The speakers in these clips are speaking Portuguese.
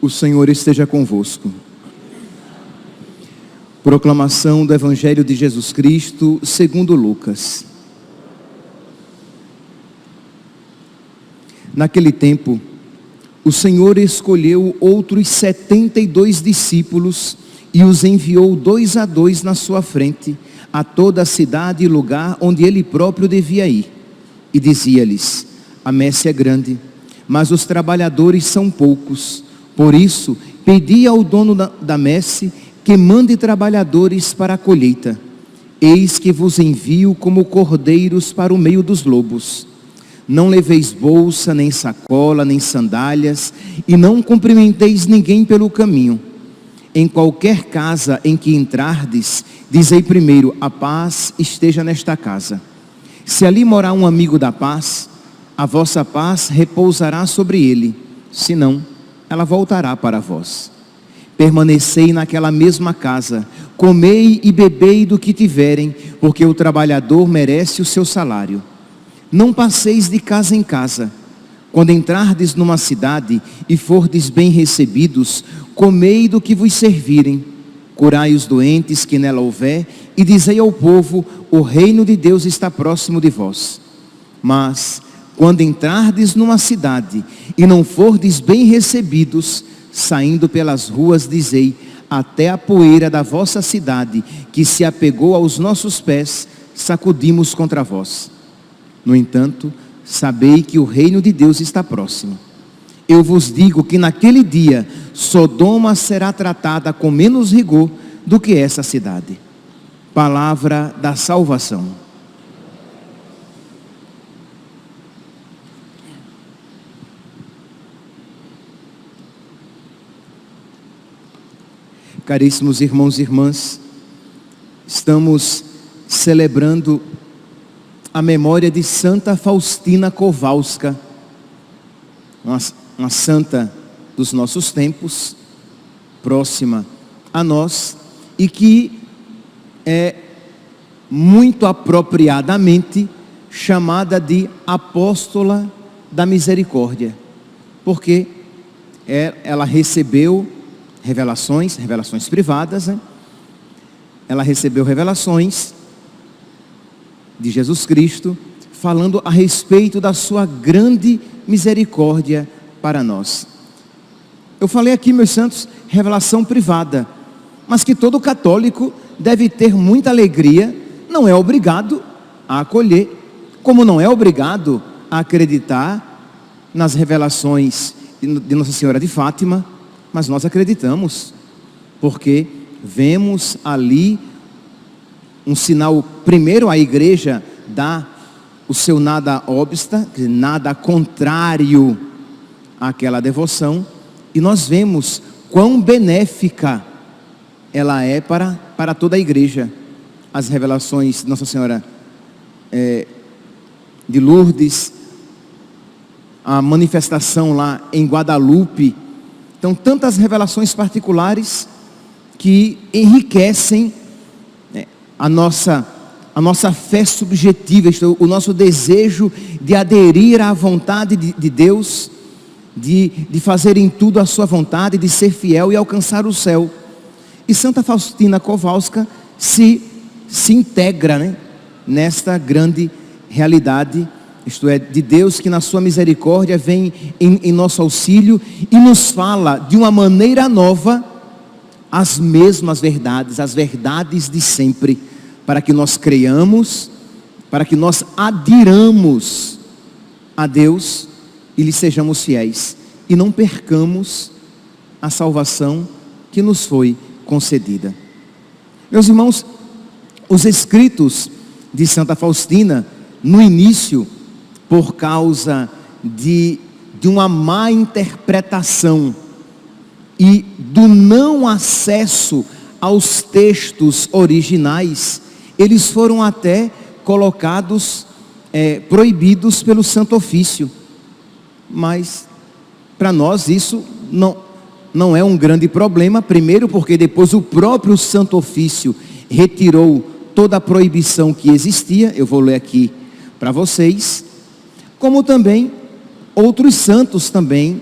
O Senhor esteja convosco. Proclamação do Evangelho de Jesus Cristo, segundo Lucas. Naquele tempo, o Senhor escolheu outros 72 discípulos e os enviou 2 a 2 na sua frente, a toda a cidade e lugar onde ele próprio devia ir. E dizia-lhes: a messe é grande, mas os trabalhadores são poucos. Por isso, pedi ao dono da messe que mande trabalhadores para a colheita. Eis que vos envio como cordeiros para o meio dos lobos. Não leveis bolsa, nem sacola, nem sandálias, e não cumprimenteis ninguém pelo caminho. Em qualquer casa em que entrardes, dizei primeiro: a paz esteja nesta casa. Se ali morar um amigo da paz, a vossa paz repousará sobre ele, senão ela voltará para vós. Permanecei naquela mesma casa, comei e bebei do que tiverem, porque o trabalhador merece o seu salário. Não passeis de casa em casa. Quando entrardes numa cidade e fordes bem recebidos, comei do que vos servirem. Curai os doentes que nela houver, e dizei ao povo: o reino de Deus está próximo de vós. Mas quando entrardes numa cidade e não fordes bem recebidos, saindo pelas ruas, dizei: até a poeira da vossa cidade, que se apegou aos nossos pés, sacudimos contra vós. No entanto, sabei que o reino de Deus está próximo. Eu vos digo que naquele dia, Sodoma será tratada com menos rigor do que essa cidade. Palavra da salvação. Caríssimos irmãos e irmãs, estamos celebrando a memória de Santa Faustina Kowalska, uma santa dos nossos tempos, próxima a nós, e que é muito apropriadamente chamada de apóstola da misericórdia, porque ela recebeu revelações privadas, né? Ela recebeu revelações de Jesus Cristo, falando a respeito da sua grande misericórdia para nós. Eu falei aqui, meus santos, revelação privada, mas que todo católico deve ter muita alegria, não é obrigado a acolher, como não é obrigado a acreditar nas revelações de Nossa Senhora de Fátima, mas nós acreditamos, porque vemos ali um sinal. Primeiro, a igreja dá o seu nada obsta, nada contrário àquela devoção, e nós vemos quão benéfica ela é para toda a igreja. As revelações de Nossa Senhora de Lourdes, a manifestação lá em Guadalupe. Então, tantas revelações particulares que enriquecem a nossa fé subjetiva, o nosso desejo de aderir à vontade de Deus, de fazer em tudo a sua vontade, de ser fiel e alcançar o céu. E Santa Faustina Kowalska se integra, nesta grande realidade, isto é, de Deus que na sua misericórdia vem em nosso auxílio e nos fala de uma maneira nova as mesmas verdades, as verdades de sempre, para que nós creiamos, para que nós adiramos a Deus e lhe sejamos fiéis, e não percamos a salvação que nos foi concedida. Meus irmãos, os escritos de Santa Faustina, no início, por causa de uma má interpretação e do não acesso aos textos originais, eles foram até colocados, proibidos pelo Santo Ofício. Mas para nós isso não é um grande problema. Primeiro porque depois o próprio Santo Ofício retirou toda a proibição que existia. Eu vou ler aqui para vocês. Como também outros santos também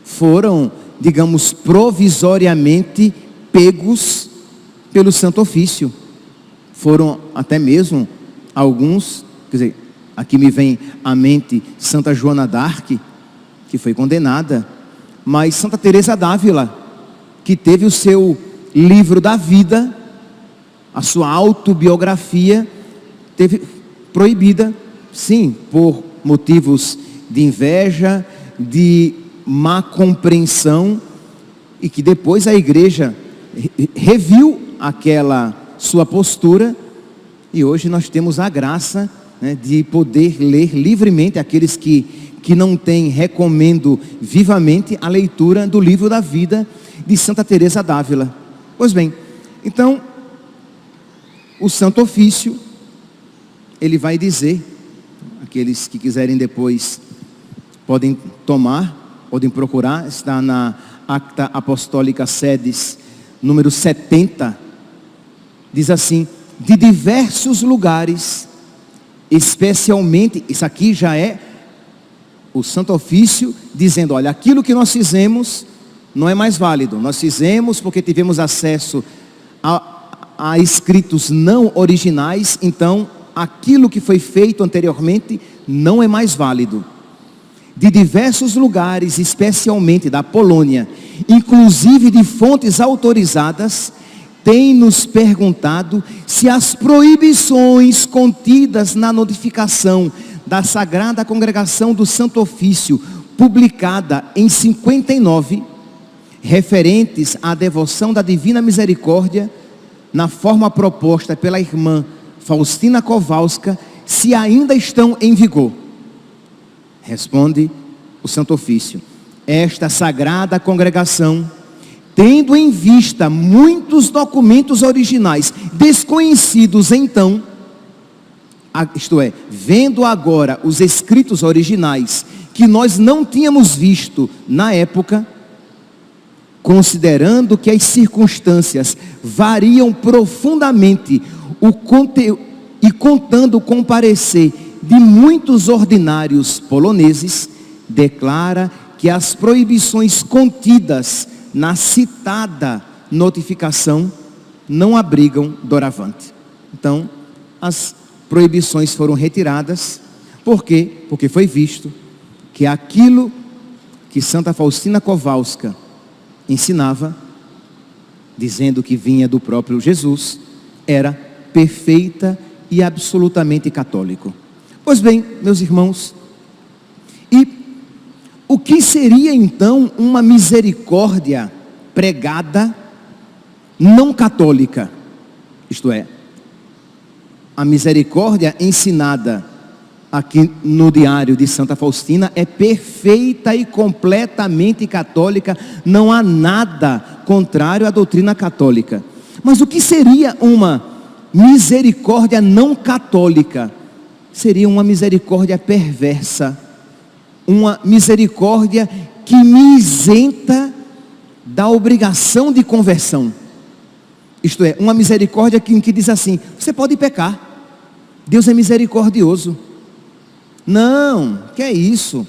foram digamos, provisoriamente pegos pelo Santo Ofício. Foram até mesmo alguns, quer dizer, aqui me vem à mente Santa Joana d'Arc, que foi condenada, mas Santa Teresa d'Ávila, que teve o seu livro da vida, a sua autobiografia, teve proibida, sim, por motivos de inveja, de má compreensão, e que depois a igreja reviu aquela sua postura, e hoje nós temos a graça, né, de poder ler livremente. Aqueles que não têm, recomendo vivamente a leitura do livro da vida de Santa Teresa d'Ávila. Pois bem, então, o Santo Ofício, ele vai dizer, aqueles que quiserem depois podem tomar, podem procurar, está na Acta Apostólica Sedes, número 70, diz assim: de diversos lugares, especialmente, isso aqui já é o Santo Ofício dizendo, olha, aquilo que nós fizemos não é mais válido, nós fizemos porque tivemos acesso a escritos não originais, então aquilo que foi feito anteriormente não é mais válido. De diversos lugares, especialmente da Polônia, inclusive de fontes autorizadas, tem nos perguntado se as proibições contidas na notificação da Sagrada Congregação do Santo Ofício, publicada em 59, referentes à devoção da Divina Misericórdia, na forma proposta pela irmã Faustina Kowalska, se ainda estão em vigor. Responde o Santo Ofício: esta Sagrada Congregação, tendo em vista muitos documentos originais desconhecidos então, isto é, vendo agora os escritos originais que nós não tínhamos visto na época, considerando que as circunstâncias variam profundamente e contando com o parecer de muitos ordinários poloneses, declara que as proibições contidas na citada notificação não abrigam doravante. Então, as proibições foram retiradas. Por quê? Porque foi visto que aquilo que Santa Faustina Kowalska ensinava, dizendo que vinha do próprio Jesus, era perfeita e absolutamente católico. Pois bem, meus irmãos, e o que seria então uma misericórdia pregada não católica? Isto é, a misericórdia ensinada aqui no diário de Santa Faustina é perfeita e completamente católica, não há nada contrário à doutrina católica. Mas o que seria uma misericórdia não católica? Seria uma misericórdia perversa, uma misericórdia que me isenta da obrigação de conversão. Isto é, uma misericórdia que diz assim: você pode pecar, Deus é misericordioso. Não, que é isso?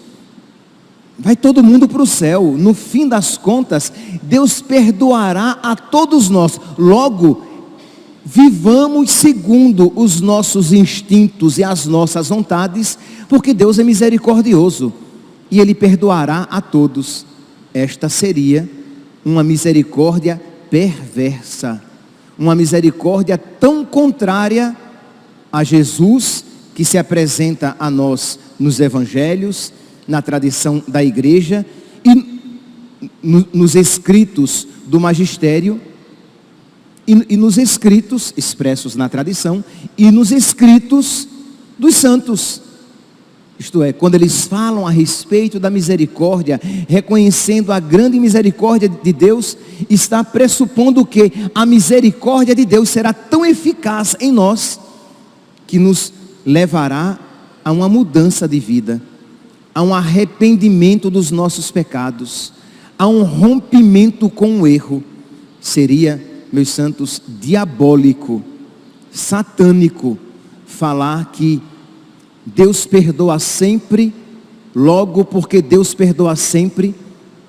Vai todo mundo para o céu. No fim das contas, Deus perdoará a todos nós. Logo, vivamos segundo os nossos instintos e as nossas vontades, porque Deus é misericordioso e Ele perdoará a todos. Esta seria uma misericórdia perversa, uma misericórdia tão contrária a Jesus, que se apresenta a nós nos evangelhos, na tradição da igreja e nos escritos do magistério, e nos escritos expressos na tradição e nos escritos dos santos. Isto é, quando eles falam a respeito da misericórdia, reconhecendo a grande misericórdia de Deus, está pressupondo que a misericórdia de Deus será tão eficaz em nós, que nos levará a uma mudança de vida, a um arrependimento dos nossos pecados, a um rompimento com o erro. Seria, meus santos, diabólico, satânico, falar que Deus perdoa sempre, logo porque Deus perdoa sempre,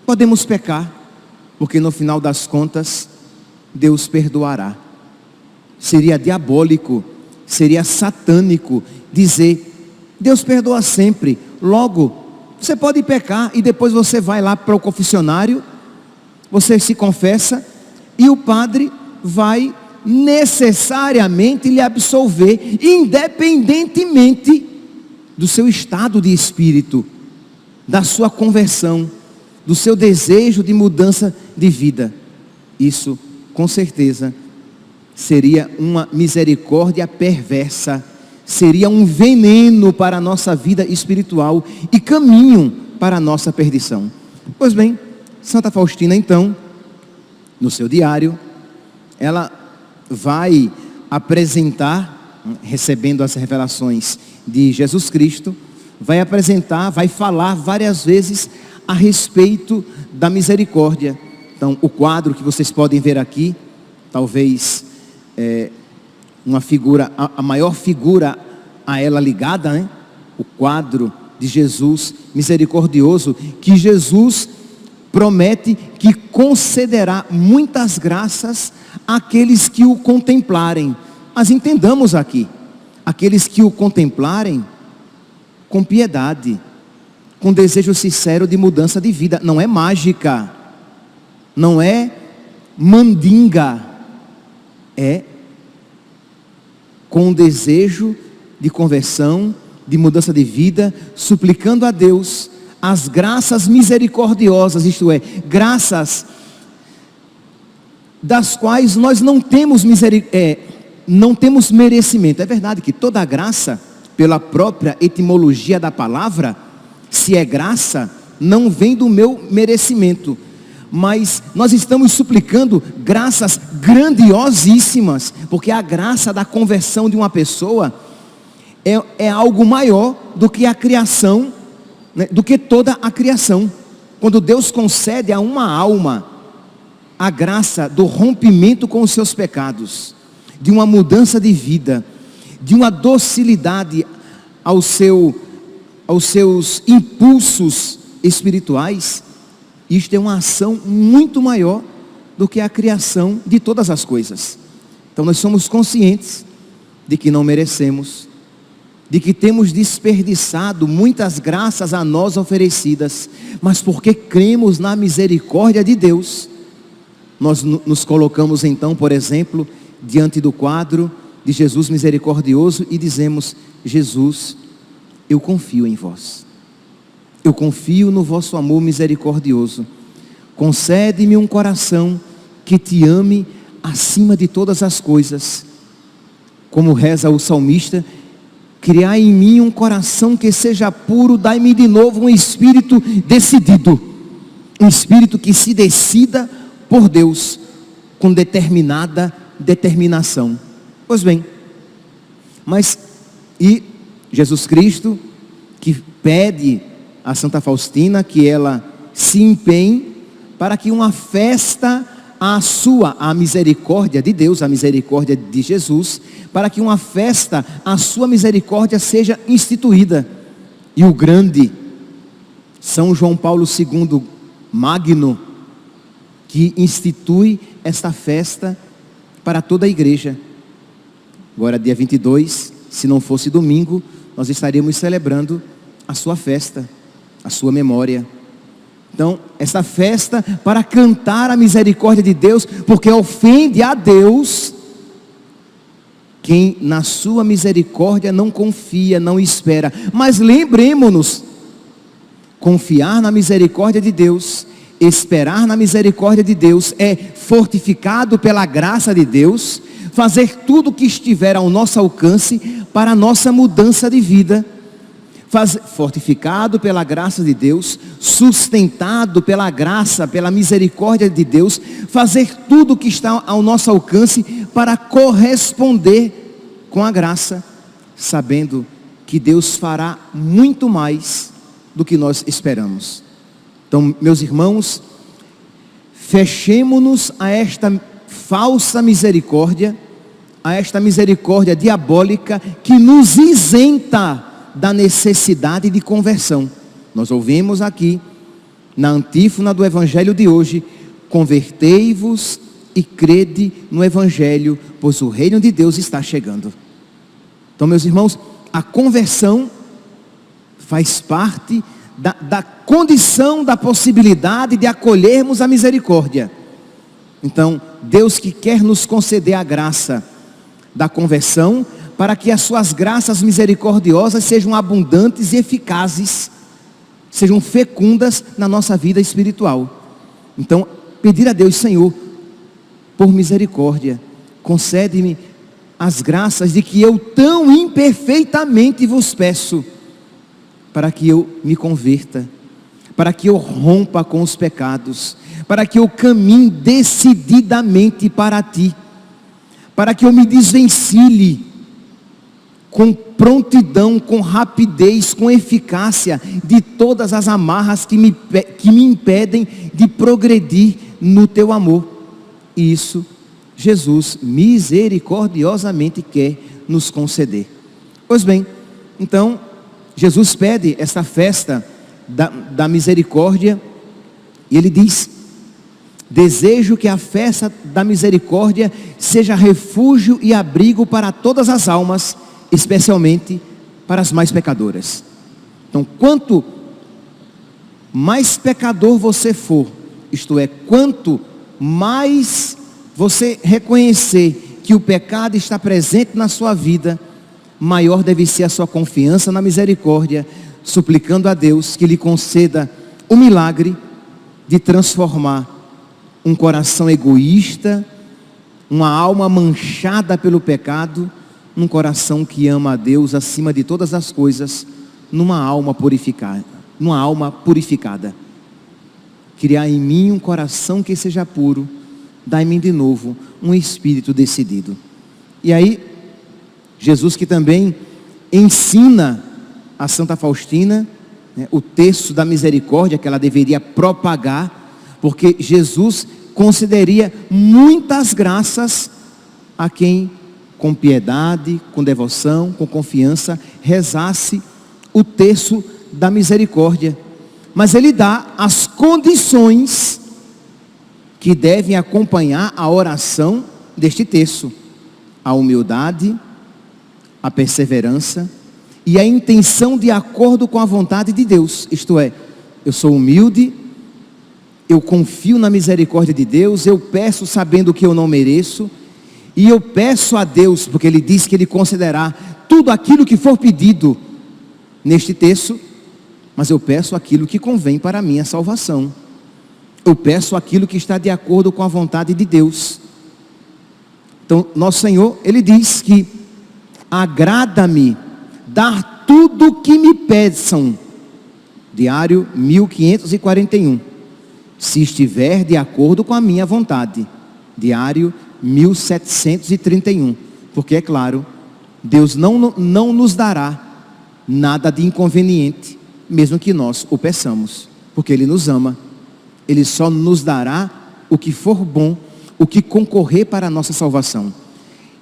podemos pecar. porque no final das contas, Deus perdoará. Seria diabólico, seria satânico dizer, Deus perdoa sempre, logo, você pode pecar e depois você vai lá para o confessionário, você se confessa e o padre vai necessariamente lhe absolver, independentemente do seu estado de espírito, da sua conversão, do seu desejo de mudança de vida. Isso, com certeza, seria uma misericórdia perversa, seria um veneno para a nossa vida espiritual e caminho para a nossa perdição. Pois bem, Santa Faustina então, no seu diário, ela vai apresentar, recebendo as revelações de Jesus Cristo, vai apresentar, vai falar várias vezes a respeito da misericórdia. Então, o quadro que vocês podem ver aqui, talvez uma figura, a maior figura a ela ligada, né? O quadro de Jesus misericordioso, que Jesus promete que concederá muitas graças àqueles que o contemplarem. Mas entendamos aqui, aqueles que o contemplarem com piedade, com desejo sincero de mudança de vida. Não é mágica, não é mandinga, é com desejo de conversão, de mudança de vida, suplicando a Deus as graças misericordiosas, isto é, graças das quais nós não temos merecimento. É verdade que toda graça, pela própria etimologia da palavra, se é graça, não vem do meu merecimento, mas nós estamos suplicando graças grandiosíssimas, porque a graça da conversão de uma pessoa é algo maior do que a criação, né, do que toda a criação. Quando Deus concede a uma alma a graça do rompimento com os seus pecados, de uma mudança de vida, de uma docilidade aos seus impulsos espirituais, isto é uma ação muito maior do que a criação de todas as coisas. Então nós somos conscientes de que não merecemos, de que temos desperdiçado muitas graças a nós oferecidas, mas porque cremos na misericórdia de Deus, nós nos colocamos então, por exemplo, diante do quadro de Jesus misericordioso e dizemos, Jesus, eu confio em vós, eu confio no vosso amor misericordioso, concede-me um coração que te ame acima de todas as coisas, como reza o salmista, criai em mim um coração que seja puro, dai-me de novo um espírito decidido, um espírito que se decida por Deus, com determinada determinação. Pois bem, mas e Jesus Cristo, que pede a Santa Faustina que ela se empenhe para que uma festa a misericórdia de Deus, a misericórdia de Jesus, para que uma festa à sua misericórdia seja instituída. E o grande São João Paulo II Magno, que institui esta festa para toda a igreja. Agora dia 22, se não fosse domingo, nós estaríamos celebrando a sua festa, a sua memória. Então, essa festa para cantar a misericórdia de Deus, porque ofende a Deus quem na sua misericórdia não confia, não espera. Mas lembremos-nos, confiar na misericórdia de Deus, esperar na misericórdia de Deus, é fortificado pela graça de Deus, fazer tudo o que estiver ao nosso alcance para a nossa mudança de vida. Fortificado pela graça de Deus, sustentado pela graça, pela misericórdia de Deus, fazer tudo o que está ao nosso alcance para corresponder com a graça, sabendo que Deus fará muito mais do que nós esperamos. Então, meus irmãos, fechemo-nos a esta falsa misericórdia, a esta misericórdia diabólica que nos isenta da necessidade de conversão. Nós ouvimos aqui, na antífona do Evangelho de hoje, convertei-vos e crede no Evangelho, pois o reino de Deus está chegando. Então, meus irmãos, a conversão faz parte da condição, da possibilidade de acolhermos a misericórdia. Então, Deus que quer nos conceder a graça da conversão, para que as suas graças misericordiosas sejam abundantes e eficazes, sejam fecundas na nossa vida espiritual. Então, pedir a Deus: Senhor, por misericórdia, concede-me as graças de que eu tão imperfeitamente vos peço, para que eu me converta, para que eu rompa com os pecados, para que eu caminhe decididamente para Ti, para que eu me desvencilhe com prontidão, com rapidez, com eficácia de todas as amarras que me impedem de progredir no Teu amor. E isso Jesus misericordiosamente quer nos conceder. Pois bem, então Jesus pede essa festa da misericórdia, e Ele diz: desejo que a festa da misericórdia seja refúgio e abrigo para todas as almas, especialmente para as mais pecadoras. Então, quanto mais pecador você for, isto é, quanto mais você reconhecer que o pecado está presente na sua vida, maior deve ser a sua confiança na misericórdia, suplicando a Deus que lhe conceda o milagre de transformar um coração egoísta, uma alma manchada pelo pecado, num coração que ama a Deus acima de todas as coisas, numa alma purificada. Criar em mim um coração que seja puro, dai-me de novo um espírito decidido. E aí, Jesus, que também ensina a Santa Faustina, o texto da misericórdia que ela deveria propagar, porque Jesus concederia muitas graças a quem com piedade, com devoção, com confiança, rezasse o terço da misericórdia. Mas Ele dá as condições que devem acompanhar a oração deste terço: a humildade, a perseverança e a intenção de acordo com a vontade de Deus. Isto é, eu sou humilde, eu confio na misericórdia de Deus, eu peço sabendo que eu não mereço, e eu peço a Deus, porque Ele diz que Ele concederá tudo aquilo que for pedido neste texto, mas eu peço aquilo que convém para a minha salvação. Eu peço aquilo que está de acordo com a vontade de Deus. Então, nosso Senhor, Ele diz que agrada-me dar tudo o que me peçam. Diário 1541. Se estiver de acordo com a minha vontade. Diário 1731, porque é claro, Deus não nos dará nada de inconveniente, mesmo que nós o peçamos, porque Ele nos ama. Ele só nos dará o que for bom, o que concorrer para a nossa salvação.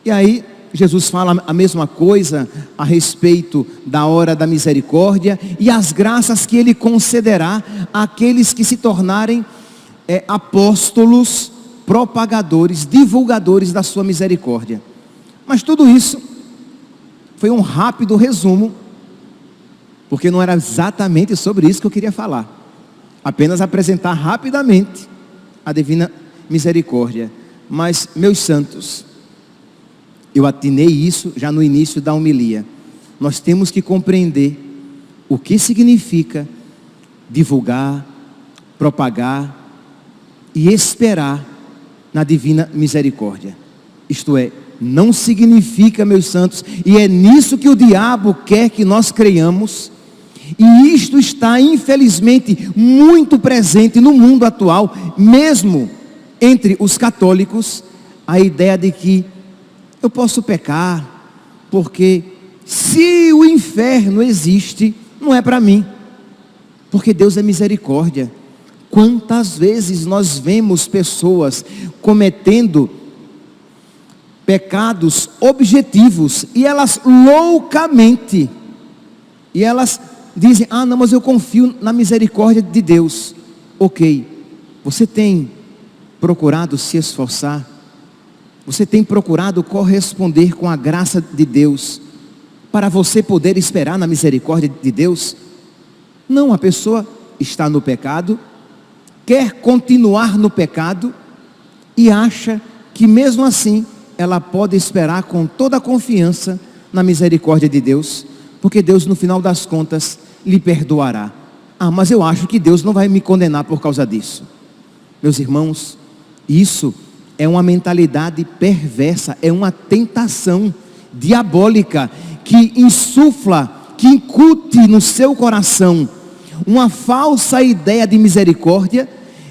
E aí, Jesus fala a mesma coisa a respeito da hora da misericórdia e as graças que Ele concederá àqueles que se tornarem apóstolos, propagadores, divulgadores da sua misericórdia. Mas tudo isso foi um rápido resumo, porque não era exatamente sobre isso que eu queria falar. Apenas apresentar rapidamente a divina misericórdia. Mas, meus santos, eu atinei isso já no início da homilia. Nós temos que compreender o que significa divulgar, propagar e esperar na divina misericórdia. Isto é, não significa, meus santos, e é nisso que o diabo quer que nós creiamos, e isto está infelizmente muito presente no mundo atual, mesmo entre os católicos, a ideia de que eu posso pecar, porque se o inferno existe, não é para mim, porque Deus é misericórdia. Quantas vezes nós vemos pessoas cometendo pecados objetivos, e elas loucamente, e elas dizem, não, mas eu confio na misericórdia de Deus. Ok, você tem procurado se esforçar? Você tem procurado corresponder com a graça de Deus para você poder esperar na misericórdia de Deus? Não, a pessoa está no pecado, quer continuar no pecado e acha que mesmo assim ela pode esperar com toda a confiança na misericórdia de Deus, porque Deus no final das contas lhe perdoará. Ah, mas eu acho que Deus não vai me condenar por causa disso. Meus irmãos, isso é uma mentalidade perversa, é uma tentação diabólica que insufla, que incute no seu coração uma falsa ideia de misericórdia,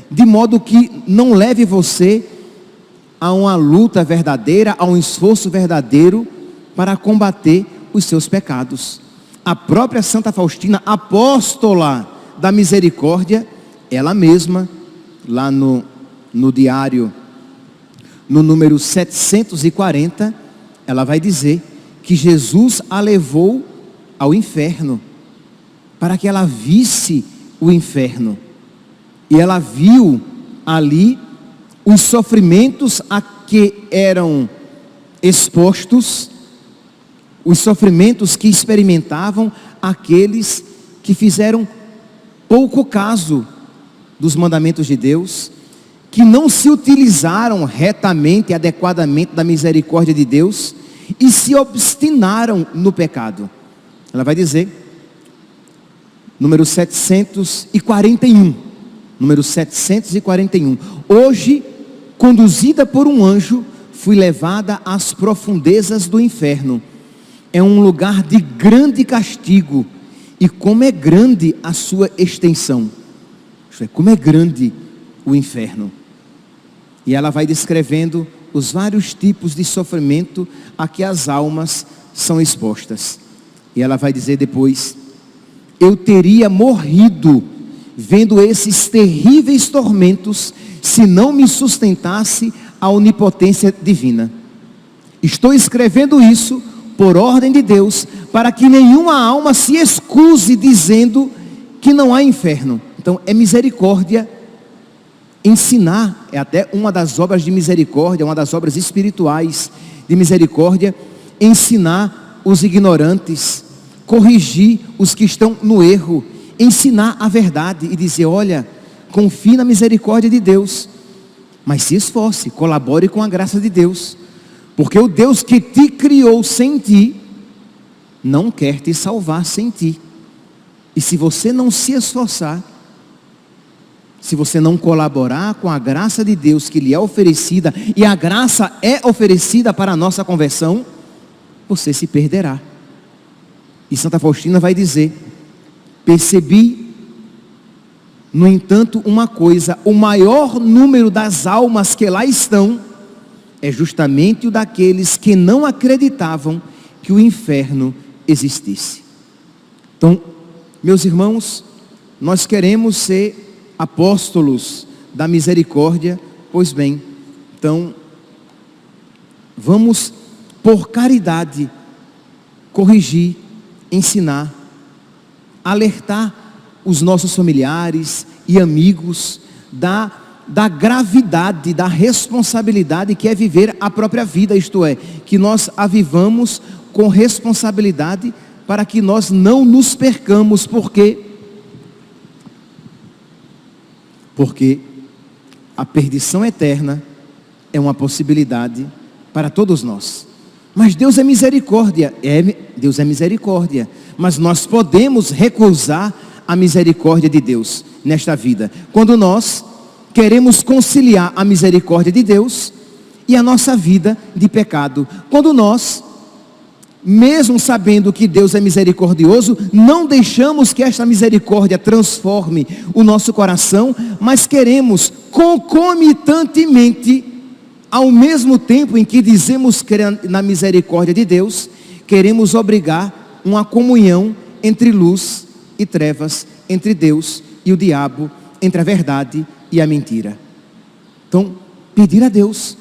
de modo que não leve você a uma luta verdadeira, a um esforço verdadeiro para combater os seus pecados. A própria Santa Faustina, apóstola da misericórdia, ela mesma, lá no diário, no número 740, ela vai dizer que Jesus a levou ao inferno, para que ela visse o inferno. E ela viu ali os sofrimentos a que eram expostos, os sofrimentos que experimentavam aqueles que fizeram pouco caso dos mandamentos de Deus, que não se utilizaram retamente, adequadamente da misericórdia de Deus e se obstinaram no pecado. Ela vai dizer, número 741, número 741, hoje, conduzida por um anjo, fui levada às profundezas do inferno. É um lugar de grande castigo, e como é grande a sua extensão. Isto é, como é grande o inferno. E ela vai descrevendo os vários tipos de sofrimento a que as almas são expostas. E ela vai dizer depois, eu teria morrido vendo esses terríveis tormentos, se não me sustentasse a onipotência divina. Estou escrevendo isso por ordem de Deus, para que nenhuma alma se excuse dizendo que não há inferno. Então é misericórdia ensinar, é até uma das obras de misericórdia, uma das obras espirituais de misericórdia, ensinar os ignorantes, corrigir os que estão no erro, ensinar a verdade e dizer, olha, confie na misericórdia de Deus, mas se esforce, colabore com a graça de Deus, porque o Deus que te criou sem ti, não quer te salvar sem ti. E se você não se esforçar, se você não colaborar com a graça de Deus que lhe é oferecida, e a graça é oferecida para a nossa conversão, você se perderá. E Santa Faustina vai dizer, percebi, no entanto, uma coisa, o maior número das almas que lá estão, é justamente o daqueles que não acreditavam que o inferno existisse. Então, meus irmãos, nós queremos ser apóstolos da misericórdia, pois bem, então, vamos por caridade, corrigir, ensinar, alertar os nossos familiares e amigos da gravidade, da responsabilidade que é viver a própria vida, isto é, que nós a vivamos com responsabilidade para que nós não nos percamos, porque a perdição eterna é uma possibilidade para todos nós. Mas Deus é misericórdia, Deus é misericórdia, mas nós podemos recusar a misericórdia de Deus nesta vida, quando nós queremos conciliar a misericórdia de Deus e a nossa vida de pecado, quando nós, mesmo sabendo que Deus é misericordioso, não deixamos que esta misericórdia transforme o nosso coração, mas queremos concomitantemente, ao mesmo tempo em que dizemos crer na misericórdia de Deus, queremos obrigar uma comunhão entre luz e trevas, entre Deus e o diabo, entre a verdade e a mentira. Então, pedir a Deus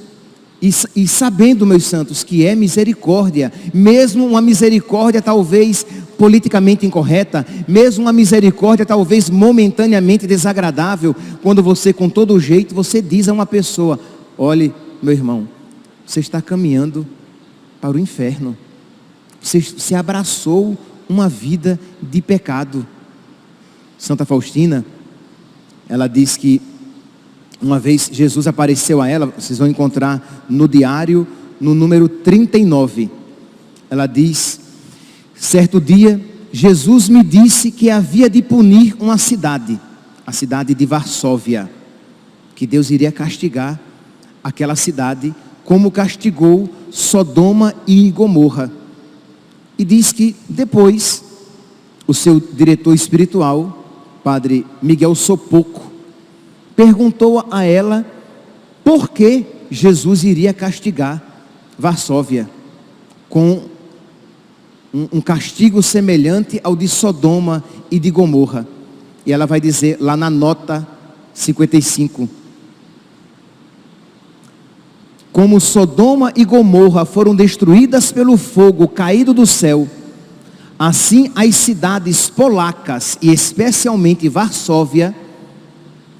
E sabendo, meus santos, que é misericórdia, mesmo uma misericórdia talvez politicamente incorreta, mesmo uma misericórdia talvez momentaneamente desagradável, quando você com todo jeito, você diz a uma pessoa: olhe, meu irmão, você está caminhando para o inferno, você abraçou uma vida de pecado. Santa Faustina, ela diz que uma vez Jesus apareceu a ela, vocês vão encontrar no diário, no número 39. Ela diz: certo dia, Jesus me disse que havia de punir uma cidade, a cidade de Varsóvia, que Deus iria castigar aquela cidade, como castigou Sodoma e Gomorra. E diz que depois, o seu diretor espiritual, Padre Miguel Sopoco, perguntou a ela por que Jesus iria castigar Varsóvia com um castigo semelhante ao de Sodoma e de Gomorra. E ela vai dizer lá na nota 55: como Sodoma e Gomorra foram destruídas pelo fogo caído do céu, assim as cidades polacas, e especialmente Varsóvia,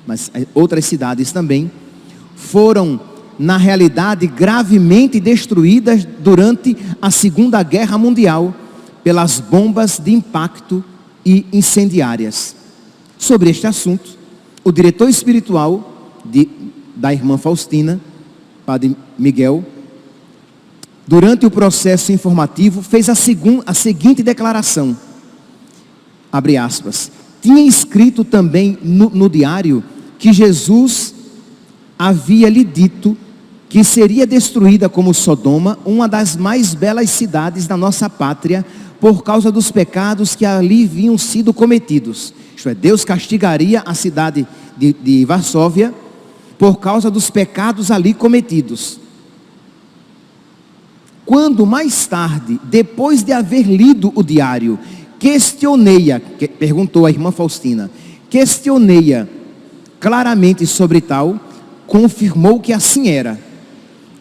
mas outras cidades também, foram, na realidade, gravemente destruídas durante a Segunda Guerra Mundial, pelas bombas de impacto e incendiárias. Sobre este assunto, o diretor espiritual da irmã Faustina, Padre Miguel, durante o processo informativo, fez a seguinte declaração, abre aspas: tinha escrito também no diário que Jesus havia lhe dito que seria destruída como Sodoma, uma das mais belas cidades da nossa pátria, por causa dos pecados que ali haviam sido cometidos. Isto é, Deus castigaria a cidade de Varsóvia por causa dos pecados ali cometidos. Quando mais tarde, depois de haver lido o diário, perguntou a irmã Faustina, questionei-a claramente sobre tal, confirmou que assim era.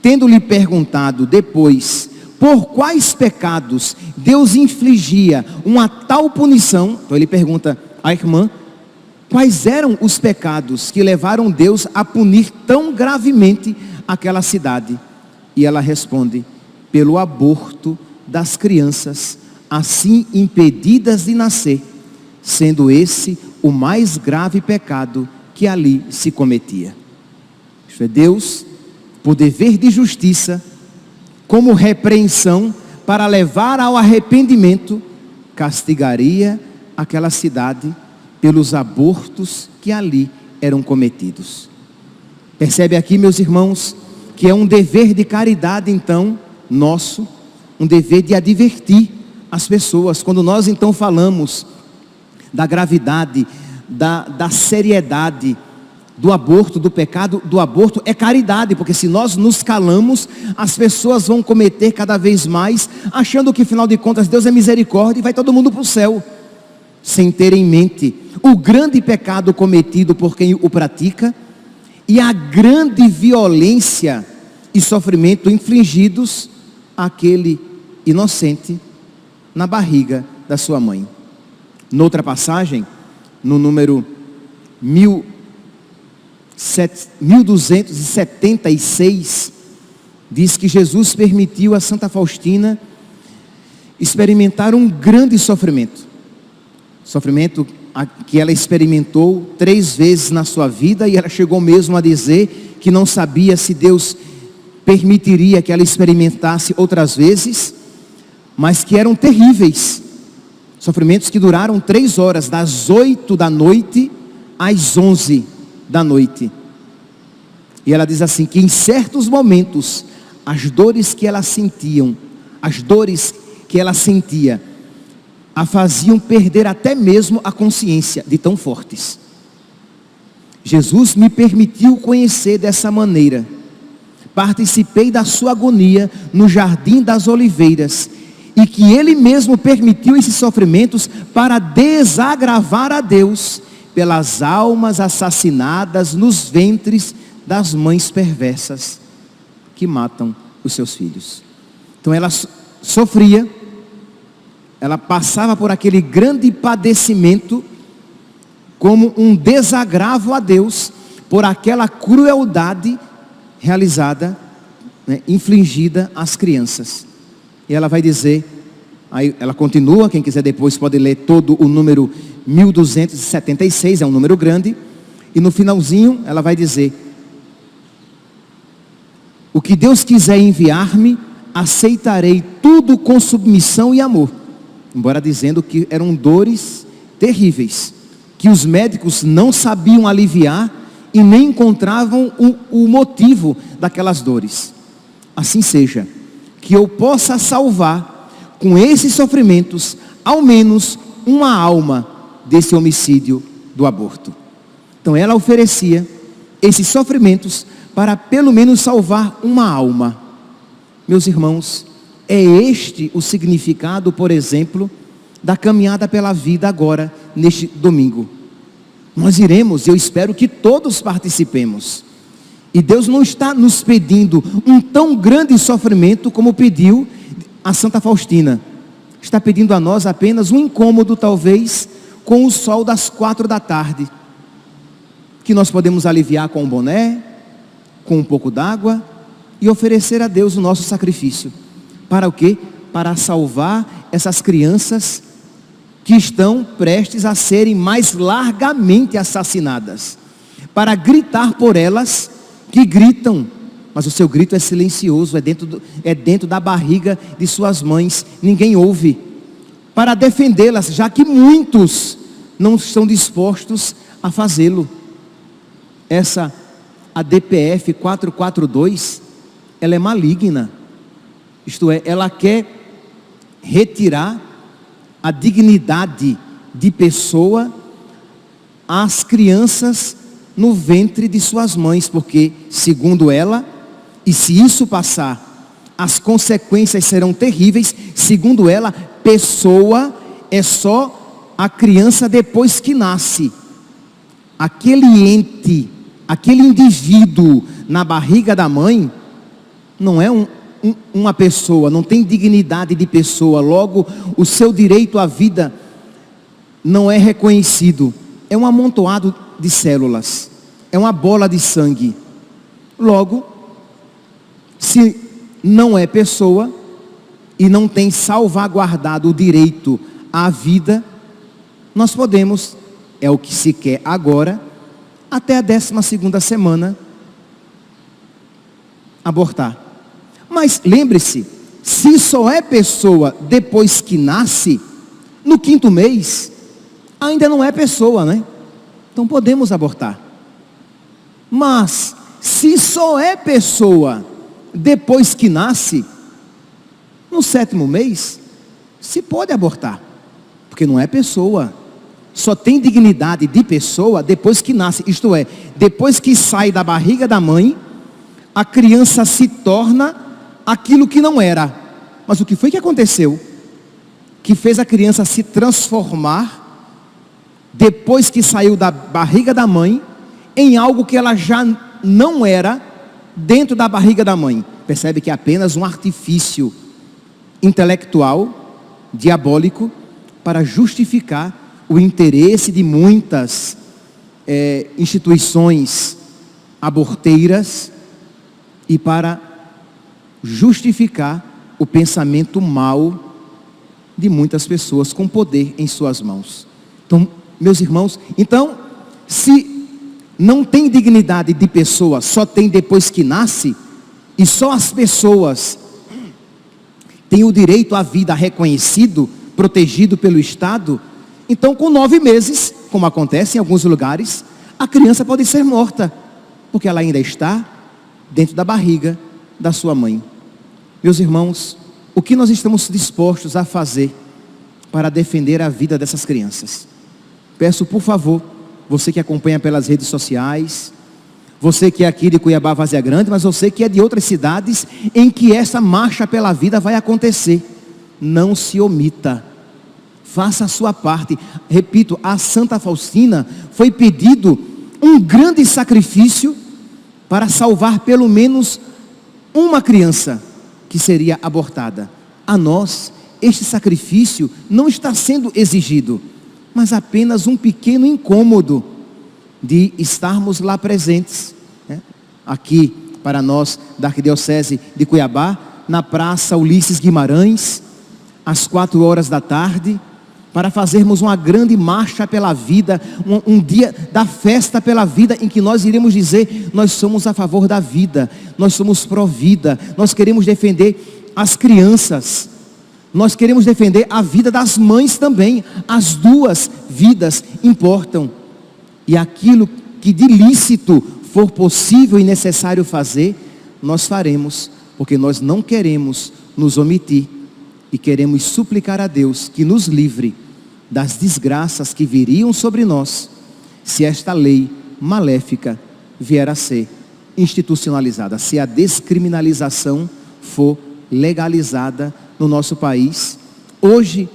Tendo-lhe perguntado depois por quais pecados Deus infligia uma tal punição, então ele pergunta à irmã quais eram os pecados que levaram Deus a punir tão gravemente aquela cidade. E ela responde: pelo aborto das crianças, assim impedidas de nascer, sendo esse o mais grave pecado que ali se cometia. Isto é, Deus, por dever de justiça, como repreensão para levar ao arrependimento, castigaria aquela cidade pelos abortos que ali eram cometidos. Percebe aqui, meus irmãos, que é um dever de caridade, então, nosso, um dever de advertir as pessoas. Quando nós então falamos da gravidade, da seriedade do aborto, do pecado do aborto, é caridade, porque se nós nos calamos, as pessoas vão cometer cada vez mais, achando que afinal de contas Deus é misericórdia e vai todo mundo para o céu, sem ter em mente o grande pecado cometido por quem o pratica e a grande violência e sofrimento infligidos àquele inocente na barriga da sua mãe. Noutra passagem, no número 1276, diz que Jesus permitiu a Santa Faustina experimentar um grande sofrimento que ela experimentou 3 vezes na sua vida, e ela chegou mesmo a dizer que não sabia se Deus permitiria que ela experimentasse outras vezes, mas que eram terríveis, sofrimentos que duraram 3 horas, das 8 da noite às 11 da noite. E ela diz assim, que em certos momentos, as dores que ela sentia, a faziam perder até mesmo a consciência, de tão fortes. Jesus me permitiu conhecer dessa maneira. Participei da sua agonia no Jardim das Oliveiras, e que Ele mesmo permitiu esses sofrimentos para desagravar a Deus pelas almas assassinadas nos ventres das mães perversas, que matam os seus filhos. Então ela sofria, ela passava por aquele grande padecimento como um desagravo a Deus por aquela crueldade realizada, infligida às crianças. E ela vai dizer, aí ela continua, quem quiser depois pode ler todo o número 1276, é um número grande, e no finalzinho ela vai dizer: o que Deus quiser enviar-me, aceitarei tudo com submissão e amor. Embora dizendo que eram dores terríveis, que os médicos não sabiam aliviar e nem encontravam o motivo daquelas dores. Assim seja, que eu possa salvar com esses sofrimentos ao menos uma alma desse homicídio do aborto. Então ela oferecia esses sofrimentos para pelo menos salvar uma alma. Meus irmãos, é este o significado, por exemplo, da caminhada pela vida agora, neste domingo. Nós iremos, eu espero que todos participemos. E Deus não está nos pedindo um tão grande sofrimento como pediu a Santa Faustina. Está pedindo a nós apenas um incômodo, talvez, com o sol das 4 da tarde, que nós podemos aliviar com um boné, com um pouco d'água, e oferecer a Deus o nosso sacrifício. Para o quê? Para salvar essas crianças que estão prestes a serem mais largamente assassinadas. Para gritar por elas, que gritam, mas o seu grito é silencioso, é dentro da barriga de suas mães, ninguém ouve. Para defendê-las, já que muitos não estão dispostos a fazê-lo. A DPF 442, ela é maligna. Isto é, ela quer retirar a dignidade de pessoa às crianças no ventre de suas mães, porque, segundo ela, e se isso passar, as consequências serão terríveis. Segundo ela, pessoa é só a criança depois que nasce. Aquele ente, aquele indivíduo na barriga da mãe, não é uma pessoa, não tem dignidade de pessoa, logo o seu direito à vida não é reconhecido. É um amontoado de células, é uma bola de sangue. Logo, se não é pessoa e não tem salvaguardado o direito à vida, nós podemos, é o que se quer agora, até a 12ª semana, abortar. Mas lembre-se, se só é pessoa depois que nasce, no 5º mês, ainda não é pessoa, né? Então podemos abortar. Mas, se só é pessoa depois que nasce, no 7º mês, se pode abortar. Porque não é pessoa. Só tem dignidade de pessoa depois que nasce. Isto é, depois que sai da barriga da mãe, a criança se torna aquilo que não era. Mas o que foi que aconteceu? Que fez a criança se transformar, depois que saiu da barriga da mãe, em algo que ela já não era dentro da barriga da mãe. Percebe que é apenas um artifício intelectual, diabólico, para justificar o interesse de muitas instituições aborteiras e para justificar o pensamento mau de muitas pessoas com poder em suas mãos. Então, meus irmãos, se não tem dignidade de pessoa, só tem depois que nasce, e só as pessoas têm o direito à vida reconhecido, protegido pelo Estado, então com 9 meses, como acontece em alguns lugares, a criança pode ser morta, porque ela ainda está dentro da barriga da sua mãe. Meus irmãos, o que nós estamos dispostos a fazer para defender a vida dessas crianças? Peço, por favor, você que acompanha pelas redes sociais, você que é aqui de Cuiabá, Várzea Grande, mas você que é de outras cidades em que essa marcha pela vida vai acontecer, não se omita, faça a sua parte. Repito, a Santa Faustina foi pedido um grande sacrifício para salvar pelo menos uma criança que seria abortada. A nós, este sacrifício não está sendo exigido, mas apenas um pequeno incômodo de estarmos lá presentes, né? Aqui, para nós, da Arquidiocese de Cuiabá, na Praça Ulisses Guimarães, às 16h, para fazermos uma grande marcha pela vida, um dia da festa pela vida, em que nós iremos dizer: nós somos a favor da vida, nós somos pró-vida, nós queremos defender as crianças, nós queremos defender a vida das mães também. As duas vidas importam, e aquilo que de lícito for possível e necessário fazer, nós faremos, porque nós não queremos nos omitir e queremos suplicar a Deus que nos livre das desgraças que viriam sobre nós, se esta lei maléfica vier a ser institucionalizada, se a descriminalização for legalizada no nosso país. Hoje,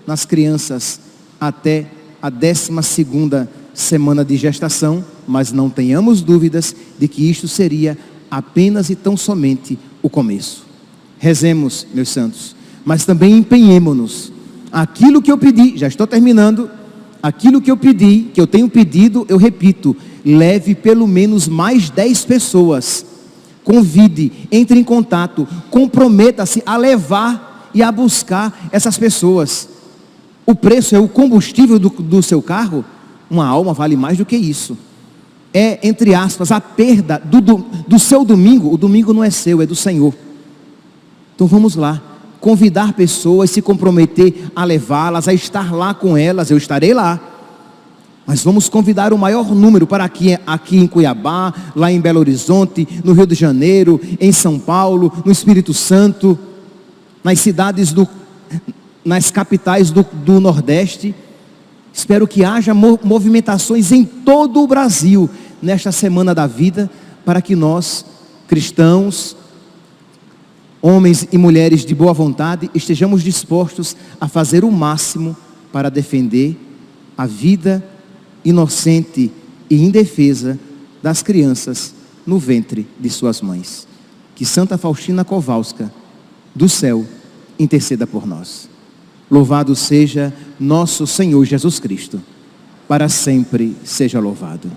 nas crianças até a 12ª semana de gestação, mas não tenhamos dúvidas de que isto seria apenas e tão somente o começo. Rezemos, meus santos, mas também empenhemo-nos. Aquilo que eu pedi, já estou terminando, aquilo que eu pedi, que eu tenho pedido, eu repito: leve pelo menos mais 10 pessoas, convide, entre em contato, comprometa-se a levar e a buscar essas pessoas. O preço é o combustível do seu carro? Uma alma vale mais do que isso. É, entre aspas, a perda do seu domingo. O domingo não é seu, é do Senhor. Então vamos lá, convidar pessoas, se comprometer a levá-las, a estar lá com elas. Eu estarei lá, mas vamos convidar o maior número para aqui em Cuiabá, lá em Belo Horizonte, no Rio de Janeiro, em São Paulo, no Espírito Santo, nas cidades nas capitais do Nordeste. Espero que haja movimentações em todo o Brasil nesta Semana da Vida, para que nós, cristãos, homens e mulheres de boa vontade, estejamos dispostos a fazer o máximo para defender a vida inocente e indefesa das crianças no ventre de suas mães. Que Santa Faustina Kowalska, do céu, interceda por nós. Louvado seja nosso Senhor Jesus Cristo. Para sempre seja louvado.